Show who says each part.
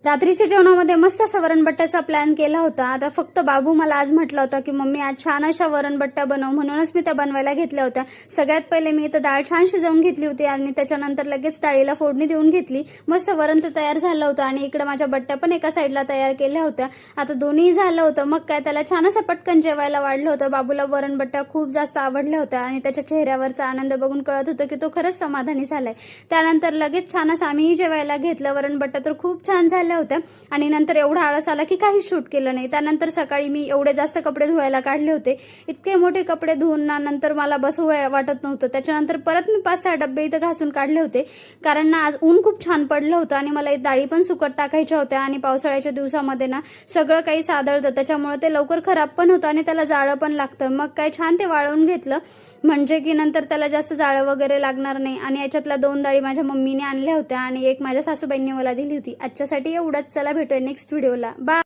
Speaker 1: रात्रीच्या जेवणामध्ये मस्त असा वरणबट्ट्याचा प्लॅन केला होता। आता फक्त बाबू मला आज म्हटलं होतं की मम्मी आज छान अशा वरणबट्ट्या बनव, म्हणूनच मी त्या बनवायला घेतल्या होत्या। सगळ्यात पहिले मी इथं डाळ छान शिजवून घेतली होती आणि त्याच्यानंतर लगेच डाळीला फोडणी देऊन घेतली। मस्त वरण तर तयार झालं होतं आणि इकडे माझ्या बट्ट्या पण एका साईडला तयार केल्या होत्या। आता दोन्ही झालं होतं, मग काय त्याला छान असं पटकन जेवायला वाढलं होतं। बाबूला वरणबट्ट्या खूप जास्त आवडल्या होत्या आणि त्याच्या चेहऱ्यावरचा आनंद बघून कळत होतं की तो खरंच समाधानी झालाय। त्यानंतर लगेच छान असं आम्ही जेवायला घेतलं। वरणबट्ट्या तर खूप छान झाल्या होत्या आणि नंतर एवढा आळस आला की काही शूट केलं नाही। त्यानंतर सकाळी मी एवढे जास्त कपडे धुवायला काढले होते, इतके मोठे कपडे धुवून नंतर मला बसू वाटत नव्हतं। त्याच्यानंतर परत मी 5-6 डब्बे इथं घासून काढले होते, कारण ना आज ऊन खूप छान पडलं होतं आणि मला डाळी पण सुकट टाकायच्या होत्या आणि पावसाळ्याच्या दिवसामध्ये ना सगळं काही सादळतं, त्याच्यामुळे ते लवकर खराब पण होतं आणि त्याला जाळं पण लागतं। मग काय छान ते वाळवून घेतलं, म्हणजे की नंतर त्याला जास्त जाळं वगैरे लागणार नाही। आणि याच्यातल्या 2 डाळी माझ्या मम्मीने आणल्या होत्या आणि एक माझ्या सासूबाईंनी मला दिली होती। आजच्यासाठी एवढंच, चला भेटूया नेक्स्ट व्हिडिओला, बाय।